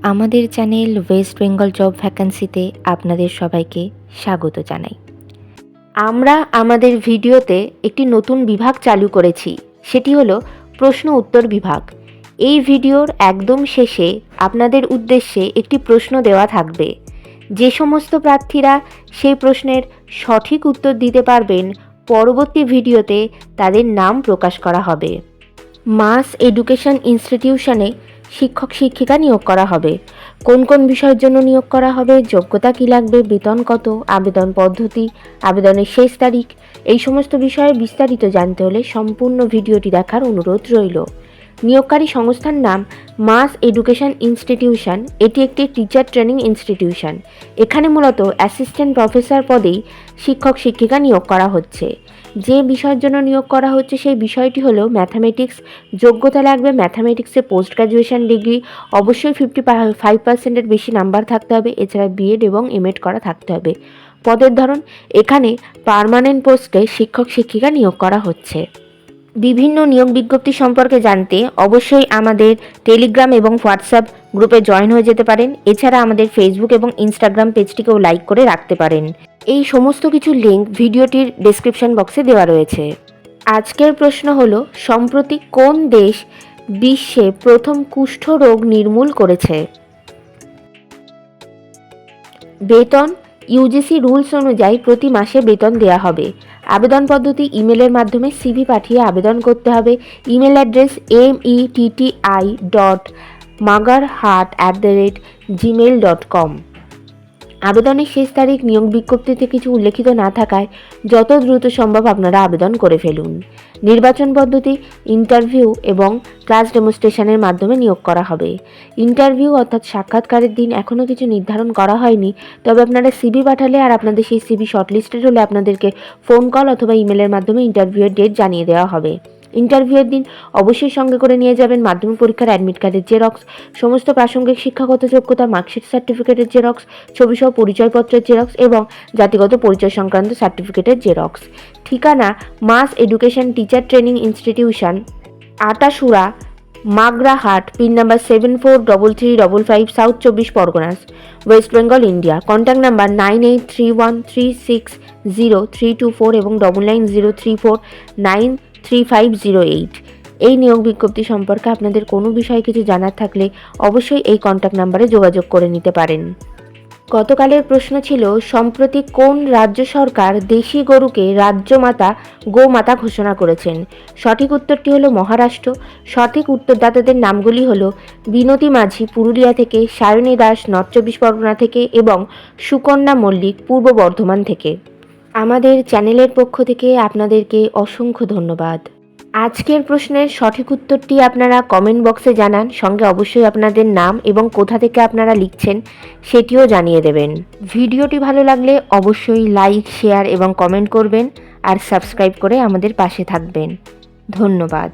আমাদের channel West Bengal job ভ্যাকান্সিতে আপনাদের সবাইকে স্বাগত জানাই। আমরা আমাদের ভিডিওতে একটি নতুন বিভাগ চালু করেছি, সেটি হলো প্রশ্ন উত্তর বিভাগ। এই ভিডিওর একদম শেষে আপনাদের উদ্দেশ্যে একটি প্রশ্ন দেওয়া থাকবে। যে সমস্ত প্রার্থীরা সেই প্রশ্নের সঠিক উত্তর দিতে পারবেন, পরবর্তী ভিডিওতে তাদের নাম প্রকাশ করা হবে। মাস এডুকেশন ইনস্টিটিউশনে শিক্ষক শিক্ষিকা নিয়োগ করা হবে। কোন কোন বিষয়ের জন্য নিয়োগ করা হবে, যোগ্যতা কী লাগবে, বেতন কত, আবেদন পদ্ধতি, আবেদনের শেষ তারিখ, এই সমস্ত বিষয়ে বিস্তারিত জানতে হলে সম্পূর্ণ ভিডিওটি দেখার অনুরোধ রইল। নিয়োগকারী সংস্থার নাম মাস এডুকেশন ইনস্টিটিউশন। এটি একটি টিচার ট্রেনিং ইনস্টিটিউশন। এখানে মূলত অ্যাসিস্ট্যান্ট প্রফেসর পদেই শিক্ষক শিক্ষিকা নিয়োগ করা হচ্ছে। যে বিষয়ের জন্য নিয়োগ করা হচ্ছে সেই বিষয়টি হলো ম্যাথামেটিক্স। যোগ্যতা লাগবে ম্যাথামেটিক্সে পোস্ট গ্র্যাজুয়েশন ডিগ্রি, অবশ্যই 55% বেশি নাম্বার থাকতে হবে। এছাড়া বিএড এবং এমএড করা থাকতে হবে। পদের ধরন, এখানে পার্মানেন্ট পোস্টে শিক্ষক শিক্ষিকা নিয়োগ করা হচ্ছে। বিভিন্ন নিয়োগ বিজ্ঞপ্তি সম্পর্কে জানতে অবশ্যই আমাদের টেলিগ্রাম এবং হোয়াটসঅ্যাপ গ্রুপে জয়েন হয়ে যেতে পারেন। এছাড়া আমাদের ফেসবুক এবং ইনস্টাগ্রাম পেজটিকেও লাইক করে রাখতে পারেন। এই সমস্ত কিছু লিঙ্ক ভিডিওটির ডেসক্রিপশন বক্সে দেওয়া রয়েছে। আজকের প্রশ্ন হলো, সম্প্রতি কোন দেশ বিশ্বে প্রথম কুষ্ঠ রোগ নির্মূল করেছে? বেতন, ইউজিসি রুলস অনুযায়ী প্রতি মাসে বেতন দেওয়া হবে। আবেদন পদ্ধতি, ইমেলের মাধ্যমে সিভি পাঠিয়ে আবেদন করতে হবে। Email address metti.magarhat@gmail.com। আবেদনের শেষ তারিখ নিয়োগ বিজ্ঞপ্তিতে কিছু উল্লেখিত না থাকায় যত দ্রুত সম্ভব আপনারা আবেদন করে ফেলুন। নির্বাচন পদ্ধতি, ইন্টারভিউ এবং ক্লাস ডেমনস্ট্রেশনের মাধ্যমে নিয়োগ করা হবে। ইন্টারভিউ অর্থাৎ সাক্ষাৎকারের দিন এখনও কিছু নির্ধারণ করা হয়নি, তবে আপনারা সিভি পাঠালে আর আপনাদের সেই সিভি শর্টলিস্টেড হলে আপনাদেরকে ফোন কল অথবা ইমেলের মাধ্যমে ইন্টারভিউয়ের ডেট জানিয়ে দেওয়া হবে। ইন্টারভিউয়ের দিন অবশ্যই সঙ্গে করে নিয়ে যাবেন মাধ্যমিক পরীক্ষার অ্যাডমিট কার্ডের জেরক্স, সমস্ত প্রাসঙ্গিক শিক্ষাগত যোগ্যতা, মার্কশিট সার্টিফিকেটের জেরক্স, ছবিসহ পরিচয়পত্রের জেরক্স এবং জাতিগত পরিচয় সংক্রান্ত সার্টিফিকেটের জেরক্স। ঠিকানা mass education teacher training institution, Atashura, Magrahat, pin number 743355, south 24 Parganas, west Bengal, India. Contact number 9831360324 এবং 9903493508। এই নিয়োগ বিজ্ঞপ্তি সম্পর্কে আপনাদের কোনো বিষয়ে কিছু জানার থাকলে অবশ্যই এই কন্ট্যাক্ট নাম্বারে যোগাযোগ করে নিতে পারেন। গতকালের প্রশ্ন ছিল, সম্প্রতি কোন রাজ্য সরকার দেশি গরুকে রাজ্যমাতা গোমাতা ঘোষণা করেছেন? সঠিক উত্তরটি হলো মহারাষ্ট্র। সঠিক উত্তরদাতাদের নামগুলি হলো বিনতি মাঝি পুরুলিয়া থেকে, সায়নী দাস নর্থ 24 পরগনা থেকে এবং সুকন্যা মল্লিক পূর্ব বর্ধমান থেকে। আমাদের চ্যানেলের পক্ষ থেকে আপনাদেরকে অসংখ্য ধন্যবাদ। আজকের প্রশ্নের সঠিক উত্তরটি আপনারা কমেন্ট বক্সে জানান, সঙ্গে অবশ্যই আপনাদের নাম এবং কোথা থেকে আপনারা লিখছেন সেটিও জানিয়ে দেবেন। ভিডিওটি ভালো লাগলে অবশ্যই লাইক, শেয়ার এবং কমেন্ট করবেন আর সাবস্ক্রাইব করে আমাদের পাশে থাকবেন। ধন্যবাদ।